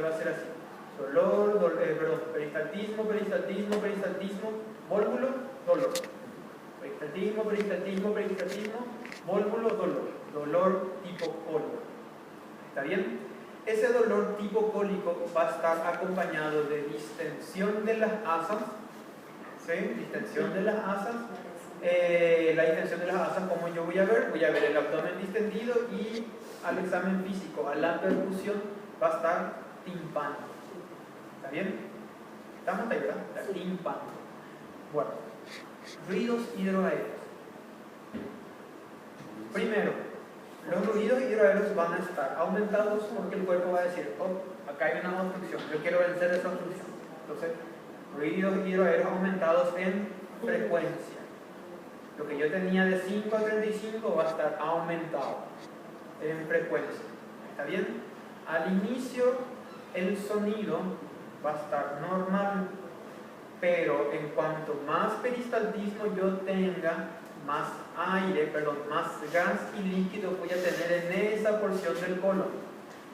Entonces va a ser así. Peristaltismo, peristaltismo, peristaltismo, vólvulo, dolor. Peristaltismo, peristaltismo, peristaltismo, vólvulo, dolor. Dolor tipo cólico. ¿Está bien? Ese dolor tipo cólico va a estar acompañado de distensión de las asas. ¿Sí? Distensión de las asas. La distensión de las asas, como yo voy a ver el abdomen distendido y al examen físico, a la percusión, va a estar timpano. ¿Está bien? ¿Estamos ahí, verdad? Está timpano. Bueno, ruidos hidroaéreos. Primero, los ruidos hidroaéreos van a estar aumentados porque el cuerpo va a decir, oh, acá hay una obstrucción, yo quiero vencer esa obstrucción. Entonces, ruidos hidroaéreos aumentados en frecuencia. Lo que yo tenía de 5 a 35 va a estar aumentado en frecuencia. ¿Está bien? Al inicio el sonido va a estar normal, pero en cuanto más peristaltismo yo tenga, más gas y líquido voy a tener en esa porción del colon.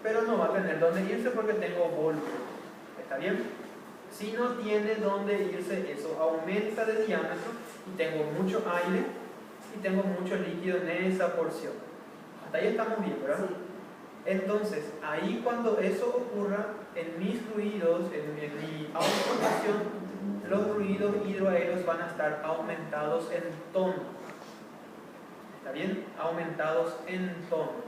Pero no va a tener dónde irse porque tengo vólvulo. ¿Está bien? Si no tiene dónde irse, eso aumenta de diámetro y tengo mucho aire y tengo mucho líquido en esa porción. Hasta ahí estamos bien, ¿verdad? Sí. Entonces, ahí cuando eso ocurra, en mis ruidos, en mi auscultación, los ruidos hidroaéreos van a estar aumentados en tono. ¿Está bien? Aumentados en tono.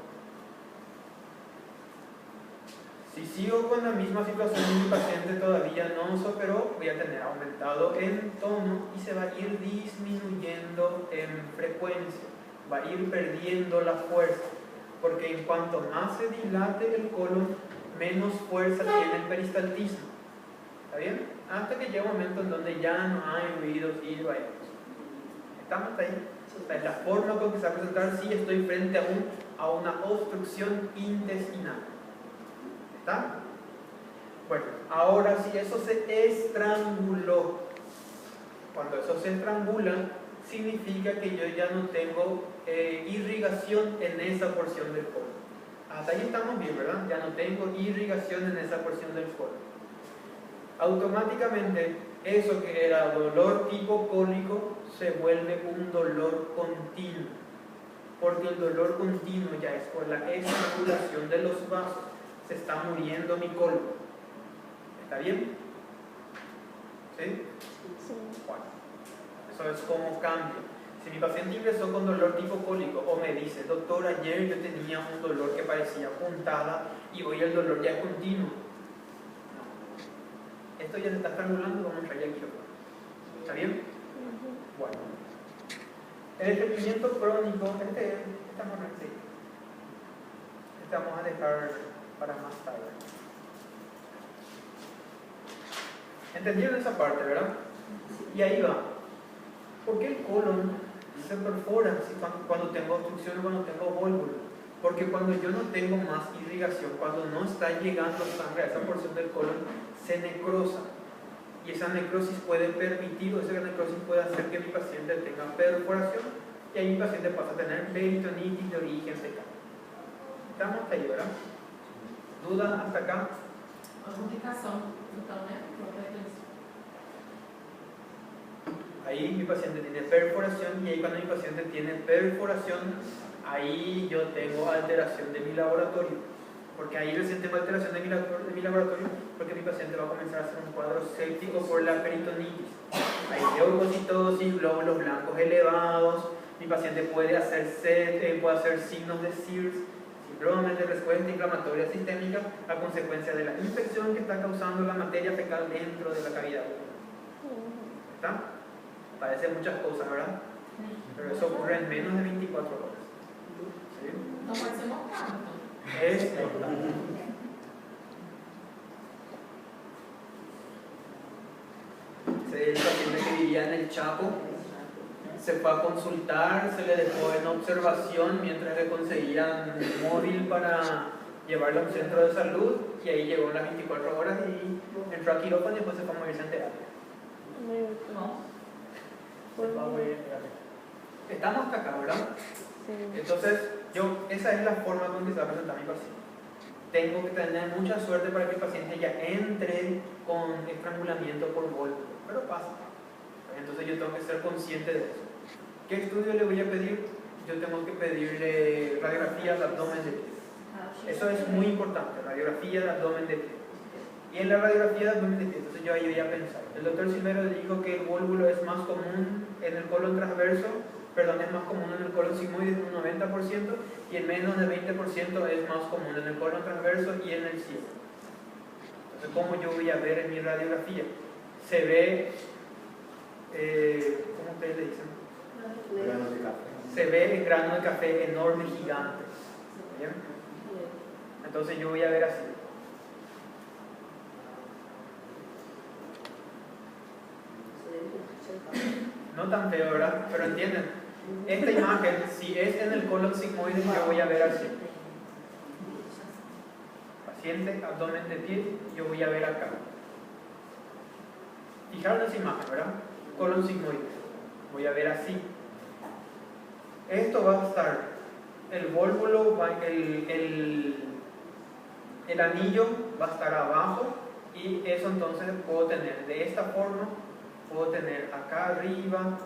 Si sigo con la misma situación y mi paciente todavía no se operó, voy a tener aumentado en tono y se va a ir disminuyendo en frecuencia. Va a ir perdiendo la fuerza. Porque en cuanto más se dilate el colon, menos fuerza tiene el peristaltismo. ¿Está bien? Hasta que llega un momento en donde ya no hay ruidos hidroaéreos. ¿Estamos ahí? Esta es la forma con que se va a presentar si estoy frente a una obstrucción intestinal. ¿Está? Bueno, ahora si eso se estranguló, cuando eso se estrangula, significa que yo ya no tengo irrigación en esa porción del colon. Hasta ahí estamos bien, ¿verdad? Ya no tengo irrigación en esa porción del colon. Automáticamente, eso que era dolor tipo cólico se vuelve un dolor continuo, porque el dolor continuo ya es por la estrangulación de los vasos. Se está muriendo mi colon. ¿Está bien? ¿Sí? Sí. Bueno, eso es como cambia. Si mi paciente ingresó con dolor tipo cólico o me dice, doctor, ayer yo tenía un dolor que parecía puntada y hoy el dolor ya es continuo. No. Esto ya se está estrangulando, vamos a entrar ya aquí. ¿Está bien? Bueno. El estreñimiento crónico, este vamos a dejar para más tarde. ¿Entendieron esa parte, verdad? Y ahí va. ¿Por qué el colon se perfora cuando tengo obstrucción o cuando tengo vólvulo? Porque cuando yo no tengo más irrigación, cuando no está llegando sangre a esa porción del colon, se necrosa. Y esa necrosis puede permitir, o esa necrosis puede hacer que mi paciente tenga perforación y ahí mi paciente pasa a tener peritonitis de origen fecal. ¿Estamos ahí, verdad? ¿Duda hasta acá? Ahí mi paciente tiene perforación y ahí cuando mi paciente tiene perforación, ahí yo tengo alteración de mi laboratorio. Porque ahí recién tengo alteración de mi laboratorio porque mi paciente va a comenzar a hacer un cuadro séptico por la peritonitis. Hay leucocitosis, glóbulos blancos elevados, mi paciente puede hacer sed, puede hacer signos de SIRS, síndrome de respuesta inflamatoria sistémica a consecuencia de la infección que está causando la materia fecal dentro de la cavidad. ¿Está? Parece muchas cosas, ¿verdad? Pero eso ocurre en menos de 24 horas. ¿Sí? No parecemos tanto. El paciente que vivía en el Chaco se fue a consultar, se le dejó en observación mientras le conseguían un móvil para llevarlo a un centro de salud y ahí llegó en las 24 horas y entró a quirófano y después se fue a morirse en terapia. Estamos hasta acá, ¿verdad? Sí. Entonces, esa es la forma con que se va a presentar mi paciente. tengo que tener mucha suerte para que el paciente ya entre con estrangulamiento por Volvo, pero pasa. Entonces yo tengo que ser consciente de eso. ¿Qué estudio le voy a pedir? Yo tengo que pedirle radiografía de abdomen de pie. Eso es muy importante, radiografía de abdomen de pie. Y en la radiografía de abdomen de pie, entonces yo ahí voy a pensar. El doctor Silvero dijo que el vólvulo es más común en el colon transverso, es más común en el colon sigmoide, un 90%, y en menos del 20% es más común en el colon transverso y en el ciego. Entonces, ¿cómo yo voy a ver en mi radiografía? Se ve, ¿cómo ustedes le dicen? Grano de café. Se ve el grano de café enorme, gigante. ¿Bien? Entonces yo voy a ver así. No tan feo, ¿verdad? Pero entienden. Esta imagen, si es en el colon sigmoide, yo voy a ver así. Paciente, abdomen de pie, yo voy a ver acá. Fijaros esa imagen, ¿verdad? Colon sigmoide. Voy a ver así. Esto va a estar, el vólvulo, el anillo va a estar abajo, y eso entonces puedo tener de esta forma, puedo tener acá arriba,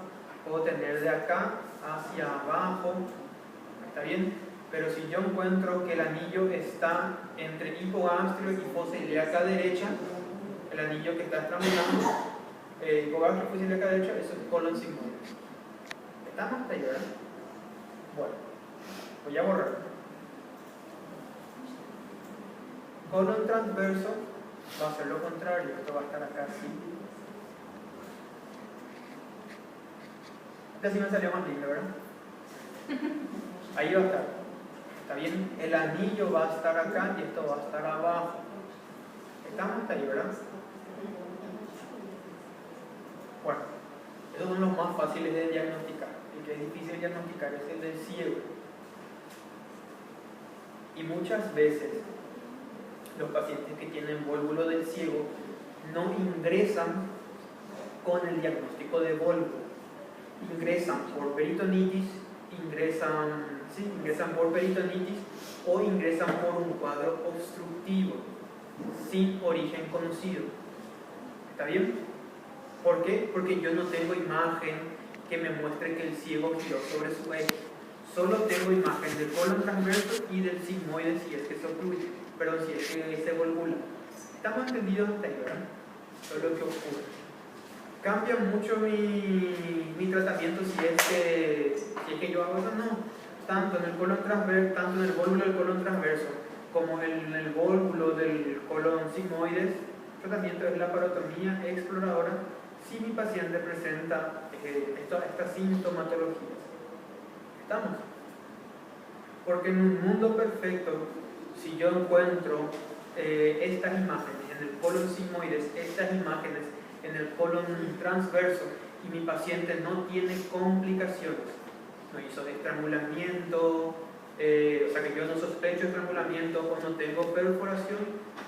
puedo tener de acá hacia abajo, ¿está bien? Pero si yo encuentro que el anillo está entre hipogastrio y fosa ilíaca derecha, el anillo que está estrangulando, hipogastrio y fosa ilíaca derecha, eso es colon sigmoide. ¿Estamos hasta ahí, verdad? Bueno, voy a borrar. Colon transverso va a ser lo contrario, esto va a estar acá así. Este sí me salió más lindo, ¿verdad? Ahí va a estar. ¿Está bien? El anillo va a estar acá y esto va a estar abajo. ¿Estamos hasta ahí, verdad? Bueno, esos son los más fáciles de diagnosticar. El que es difícil de diagnosticar es el del ciego. Y muchas veces los pacientes que tienen vólvulo del ciego no ingresan con el diagnóstico de vólvulo. Ingresan por peritonitis, ingresan por peritonitis o ingresan por un cuadro obstructivo sin origen conocido. ¿Está bien? ¿Por qué? Porque yo no tengo imagen que me muestre que el ciego giró sobre su eje. Solo tengo imagen del colon transverso y del sigmoide si es que se ocluye, pero si es que se volvula. ¿Estamos entendidos hasta ahí, verdad? Eso es lo que ocurre. Cambia mucho mi tratamiento si es que yo hago eso, no. Tanto en el colon transverso, tanto en el vólvulo del colon transverso como en el vólvulo del colon sigmoides, el tratamiento es la laparotomía exploradora si mi paciente presenta estas sintomatologías. ¿Estamos? Porque en un mundo perfecto, si yo encuentro estas imágenes en el colon sigmoides, estas imágenes en el colon transverso, y mi paciente no tiene complicaciones, no hizo estrangulamiento, o sea que yo no sospecho estrangulamiento o no tengo perforación,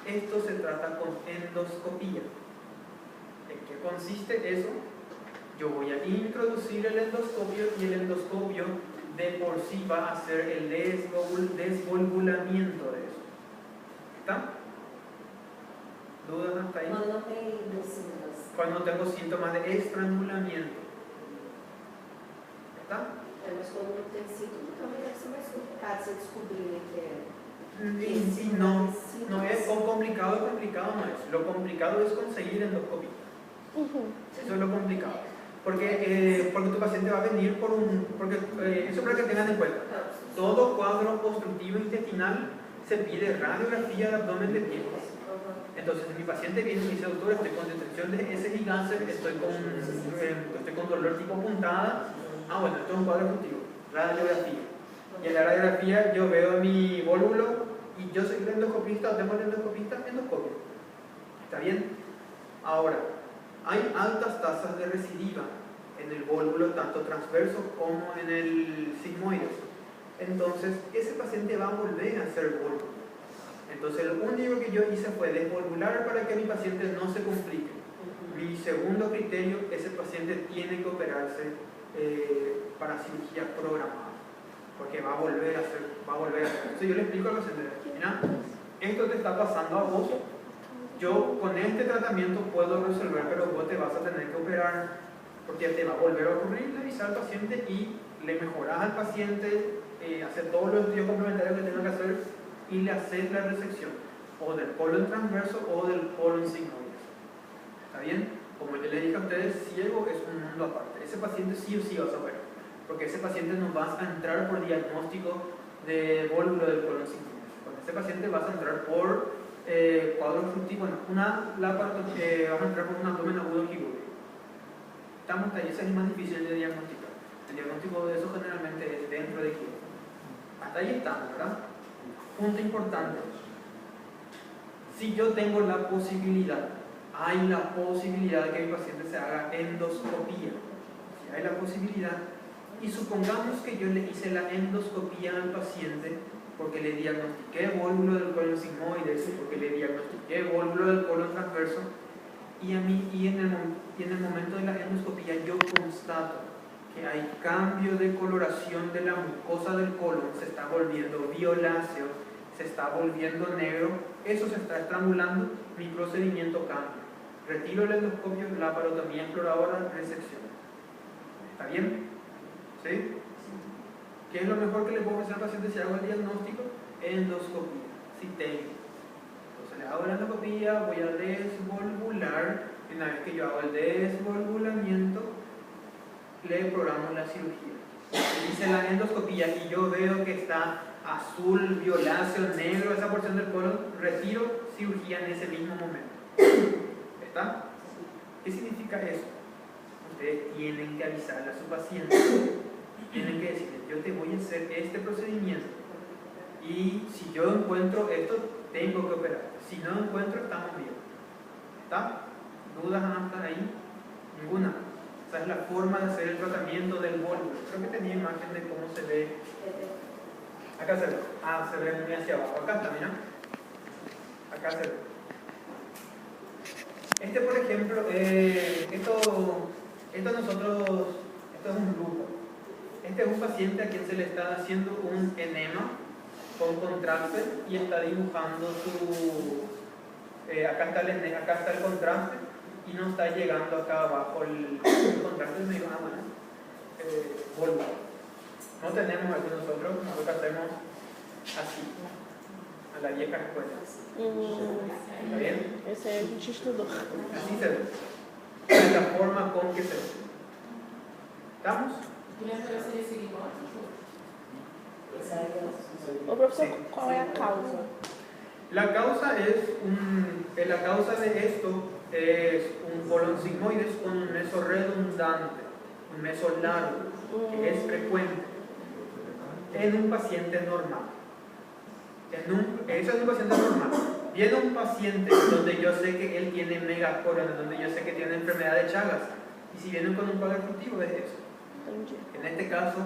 esto se trata con endoscopía. ¿En qué consiste eso? Yo voy a introducir el endoscopio y el endoscopio de por sí va a hacer el desvolvulamiento de eso. ¿Está? ¿Dudas hasta ahí? Cuando tengo síntomas de estrangulamiento. ¿Está? Mas quando não tem síntoma, também deve ser mais complicado você descobrir que é. Sí, no es complicado no es. Lo complicado es conseguir endoscopia. Eso es lo complicado. Porque tu paciente va a venir eso para que tengan en cuenta. Todo cuadro obstructivo intestinal se pide radiografía de abdomen de pie. Entonces, si mi paciente viene y me dice, doctor, estoy con detección de heces y cáncer, estoy con dolor tipo puntada, bueno, esto es un cuadro obstructivo, radiografía. Y en la radiografía yo veo mi vólvulo y yo soy el endoscopista o tengo el endoscopista, endoscopio. ¿Está bien? Ahora, hay altas tasas de recidiva en el vólvulo, tanto transverso como en el sigmoide. Entonces, ese paciente va a volver a hacer vólvulo. Entonces, lo único que yo hice fue desvolvular para que mi paciente no se complique. Mi segundo criterio, ese paciente tiene que operarse para cirugía programada, porque va a volver a hacer. Entonces, yo le explico al paciente, mira, esto te está pasando a vos, yo con este tratamiento puedo resolver, pero vos te vas a tener que operar, porque te va a volver a ocurrir, le avisas al paciente y le mejoras al paciente, hacer todos los estudios complementarios que tenga que hacer y le haces la resección, o del colon transverso o del colon sigmoides. ¿Está bien? Como yo le dije a ustedes, ciego es un mundo aparte. Ese paciente sí o sí vas a operar, porque ese paciente no vas a entrar por diagnóstico de vólvulo del colon sigmoides. Con ese paciente vas a entrar por cuadro fructífero, vamos a entrar por un abdomen agudo quirúrgico. Estamos ahí, ese es más difícil de diagnosticar. El diagnóstico de eso generalmente es dentro de quirófano. Hasta ahí estamos, ¿verdad? Punto importante. Si yo tengo la posibilidad, hay la posibilidad de que mi paciente se haga endoscopía. Si hay la posibilidad, y supongamos que yo le hice la endoscopía al paciente porque le diagnostiqué vólvulo del colon sigmoides, porque le diagnostiqué vólvulo del colon transverso, y en el momento de la endoscopía yo constato que hay cambio de coloración de la mucosa del colon, se está volviendo violáceo, se está volviendo negro, eso se está estrangulando, mi procedimiento cambia. Retiro el endoscopio, la laparotomía exploradora, resección. ¿Está bien? ¿Sí? ¿Qué es lo mejor que le puedo ofrecer al paciente si hago el diagnóstico? Endoscopía, si tengo. Entonces le hago la endoscopía, voy a desvolvular, y una vez que yo hago el desvolvulamiento, le programo la cirugía. Hice la endoscopía y yo veo que está azul, violáceo, negro esa porción del colon, retiro cirugía en ese mismo momento. ¿Está? ¿Qué significa eso? Ustedes tienen que avisarle a su paciente, tienen que decirle, yo te voy a hacer este procedimiento y si yo encuentro esto, tengo que operar. Si no encuentro, estamos bien. ¿Está? ¿Dudas hasta ahí? Ninguna. Esa es la forma de hacer el tratamiento del vólvulo. Creo que tenía imagen de cómo se ve. Acá se ve. Ah, se ve muy hacia abajo. Acá está, mira. Acá se ve. Este, por ejemplo, esto es un grupo. Este es un paciente a quien se le está haciendo un enema con contraste y está dibujando su... acá está el contraste y no está llegando acá abajo el contraste. Me dijo, vólvulo. No tenemos aquí nosotros hacemos así, a la vieja escuela. ¿Está bien? Esse aí a gente estudou. Así se ve. Es la forma con que se ve. ¿Estamos? Ô professor, Sí. qual é a causa? La causa de esto es un colon sigmoides con un meso redundante, un meso largo, que es frecuente en un paciente normal. Eso es un paciente normal. Viene un paciente donde yo sé que él tiene megacolon, donde yo sé que tiene enfermedad de Chagas, y si vienen con un cuadro efectivo es eso. Entendi. En este caso,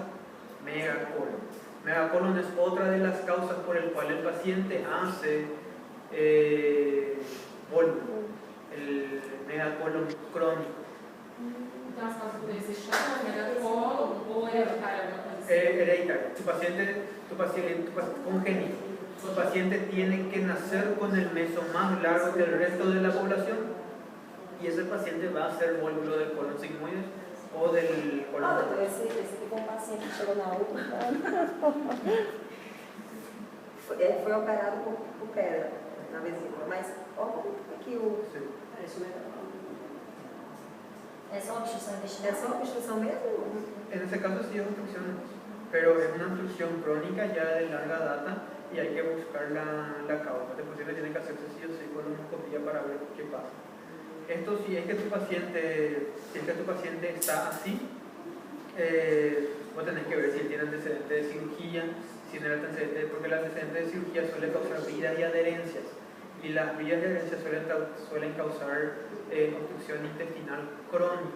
megacolon. Megacolon es otra de las causas por el cual el paciente hace vólvulo, el megacolon crónico. Então, as causas poderem ser chama, megacolon ou hereditária, alguma coisa assim. Hereditario. Tu paciente congénito. Tu paciente tiene que nacer con el meso más largo que el resto de la población y ese paciente va a hacer vólvulo del colon sigmoides o del colon. Doutor, esse aqui foi um paciente que chegou na UPA. Foi operado por pedra na vesícula, mas olha como é que o... Sí. É só obstrução intestinal? É só obstrução mesmo? En ese caso sí es obstrucción, pero es una obstrucción crónica ya de larga data y hay que buscar la causa. Después siempre tiene que hacerse sí o sí colonoscopía para ver qué pasa. Esto si es que tu paciente está así, vos tenés que ver si tiene antecedente de cirugía, si no el antecedente, porque el antecedente de cirugía suele causar vidas y adherencias, y las vidas y adherencias suelen causar obstrucción intestinal crónica,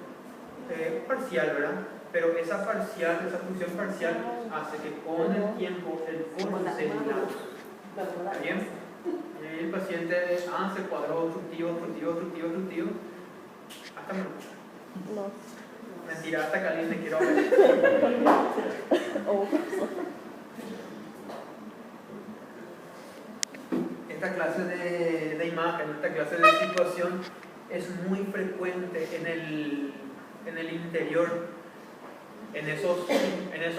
parcial, ¿verdad? Pero esa obstrucción parcial hace que con el tiempo el colon se dilate. ¿Está bien? Y el paciente hace cuadro obstructivo, hasta me gusta. Nossa. Mentira, hasta que alguien me quiera ver. Ou Esta esta clase de imagen, esta clase de situación es muy frecuente en el interior, en esos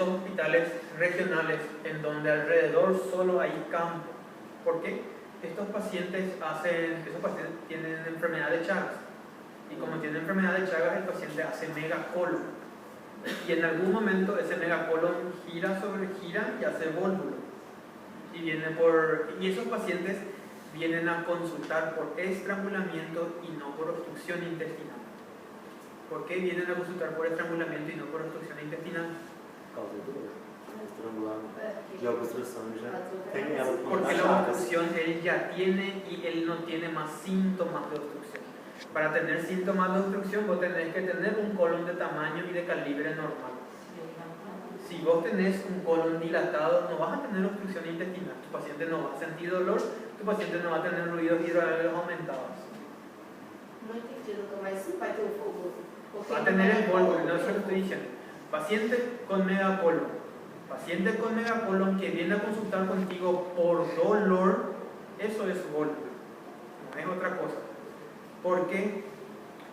hospitales regionales en donde alrededor solo hay campo. ¿Por qué? Esos pacientes tienen enfermedad de Chagas, y como tienen enfermedad de Chagas, el paciente hace megacolon, y en algún momento ese megacolon gira y hace vólvulo, y esos pacientes vienen a consultar por estrangulamiento y no por obstrucción intestinal. ¿Por qué vienen a consultar por estrangulamiento y no por obstrucción intestinal? Porque la obstrucción él ya tiene y él no tiene más síntomas de obstrucción. Para tener síntomas de obstrucción vos tenés que tener un colon de tamaño y de calibre normal. Si vos tenés un colon dilatado, no vas a tener obstrucción intestinal. Tu paciente no va a sentir dolor, tu paciente no va a tener ruidos hidroaéreos aumentados. No entendi, mas vai ter o fogo. Va a tener el vólvulo, no es lo que estoy diciendo. Paciente con megacolon. Paciente con megacolon que viene a consultar contigo por dolor, eso es vólvulo, no es otra cosa. Porque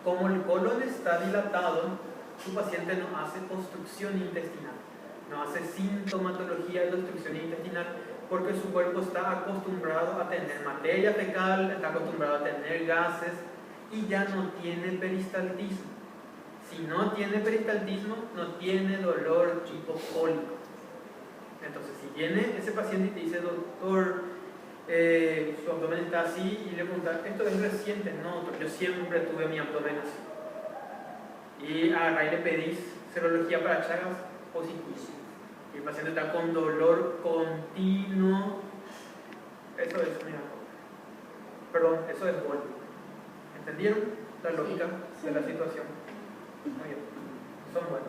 como el colon está dilatado, tu paciente no hace obstrucción intestinal, no hace sintomatología de obstrucción intestinal, porque su cuerpo está acostumbrado a tener materia fecal, está acostumbrado a tener gases y ya no tiene peristaltismo. Si no tiene peristaltismo, no tiene dolor tipo cólico. Entonces, si viene ese paciente y te dice, doctor, su abdomen está así, y le preguntas, ¿esto es reciente? No, doctor, yo siempre tuve mi abdomen así. Y agarra y le pedís serología para Chagas, positivo. Y el paciente está con dolor continuo. Eso es megacolon. Perdón, eso es vólvulo. ¿Entendieron la lógica de la situación? Muy bien, son buenos.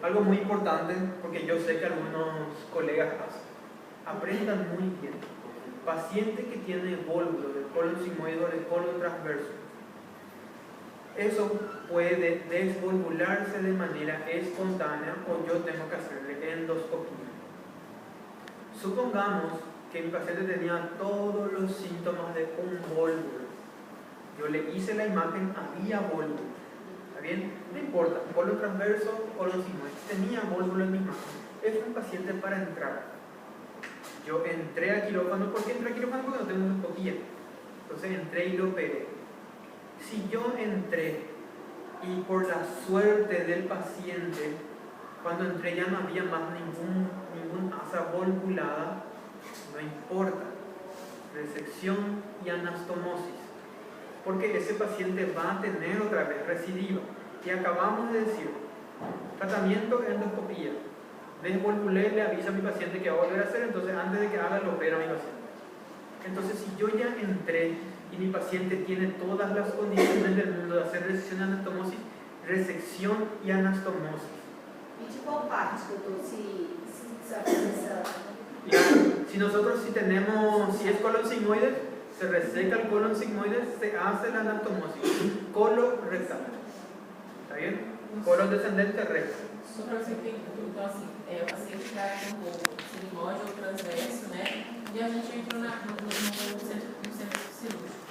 Algo muy importante, porque yo sé que algunos colegas hacen, aprendan muy bien. Paciente que tiene vólvulo del colon sigmoide o del colon transverso, eso puede desvolvularse de manera espontánea o yo tengo que hacerle endoscopia. Supongamos que mi paciente tenía todos los síntomas de un vólvulo. Yo le hice la imagen, había vólvulo. ¿Está bien? No importa, colon transverso, colon sigmoide. Tenía vólvulo en mi mano. Es un paciente para entrar. Yo entré al quirófano. ¿Por qué entré al quirófano? Porque no tengo endoscopia. Entonces entré y lo operé. Si yo entré y por la suerte del paciente, cuando entré ya no había más ningún asa volvulada, no importa, resección y anastomosis, porque ese paciente va a tener otra vez recidiva. Y acabamos de decir, tratamiento endoscopía, desvolvulé, le aviso a mi paciente que va a volver a hacer, entonces antes de que haga lo opero a mi paciente. Entonces si yo ya entré y mi paciente tiene todas las condiciones del mundo de hacer resección y anastomosis, resección y anastomosis. E de qual parte, doutor, se essa... Si es colon sigmoide, se reseca el colon sigmoide, se hace la anastomosis. Colon rectal. ¿Está bien? Colon descendente recto. Só para você entender, então assim, o paciente está com o sigmoide ou transverso, né? E a gente entrou no centro cirúrgico.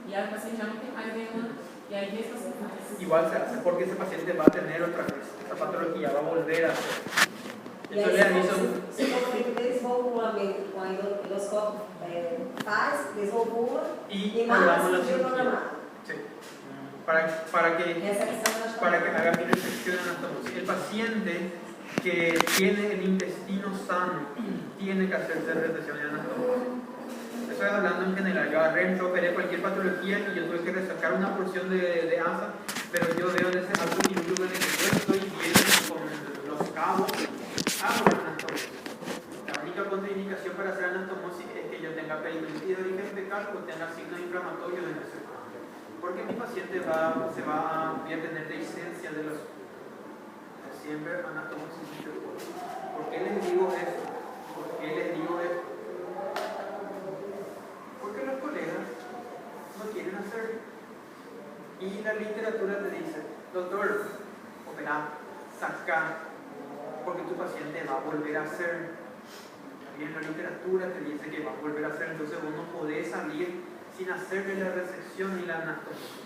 E aí o paciente já não tem mais nenhuma. E aí esse paciente... Igual se hace, porque ese paciente va a tener otra vez esa patología, va a volver a hacer. Yo le aviso. Se for desvolvulamento com a endoscópio, faz, desvolvula y manda hagamos la a cirurgia cirugía. programada. Sí. Para que Essa haga mi resección anastomosis. El paciente que tiene el intestino sano tiene que hacerse resección anastomosis. Estoy hablando en general. Yo agarré, yo operé cualquier patología y yo tuve que resacar una porción de asa, pero yo veo en ese alto quirúrgico en el que yo estoy bien con los cabos, hago la anastomosis. La única contraindicación para hacer anastomosis es que yo tenga peritonitis de origen fecal o tenga signos inflamatorios en ese cuerpo. Porque mi paciente voy a tener dehiscencia de los siempre anastomosis. ¿Por qué les digo esto? Porque los colegas no quieren hacerlo. Y la literatura te dice, doctor, opera, saca, porque tu paciente va va a volver a ser. También la literatura te dice que va a volver a ser, entonces vos no podés salir sin hacerle la resección y la anatomía.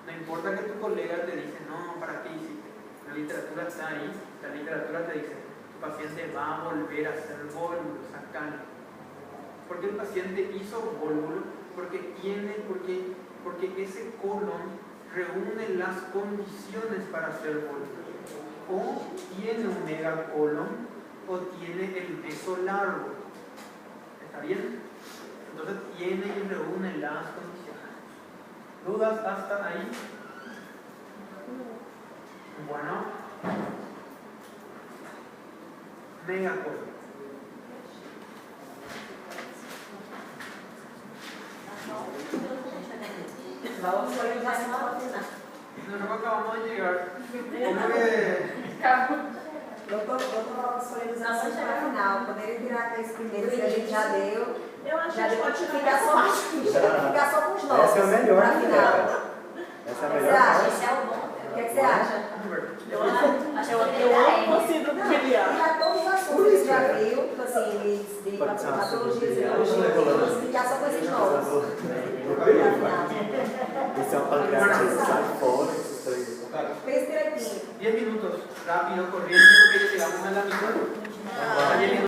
No importa que tu colega te dice, no, ¿para qué hiciste? La literatura está ahí, la literatura te dice, tu paciente va a volver a hacer vólvulo, sacarlo. ¿Por qué el paciente hizo vólvulo? Porque ese colon reúne las condiciones para hacer vólvulo. O tiene un megacolon o tiene el meso largo. ¿Está bien? Entonces tiene y reúne las condiciones. ¿Dudas hasta ahí? Bueno. Megacolon. Vamos a organização ao final. Nosotros acabamos de llegar. ¿Cómo que? Doutor, vamos a organização para o final. Poderia tirar aqueles primeiros que a gente já deu. Eu acho que Já a gente deu pode para tirar ficar só com os novos. Essa é a melhor, para né? final. Essa é a O que você melhor acha? parte. Esse é o bom. O que você acha? Eu amo o síndrome biliar. Já todos os assuntos que você já viu, tipo assim, de Pode ser uma patologia, cirurgia. cirurgia, ficar só com esses novos. Para final. Esse é um pancreatite, sai fora, esses três. Fez direitinho. 10 minutos, rápido, corriendo, porque llegamos a la mitad.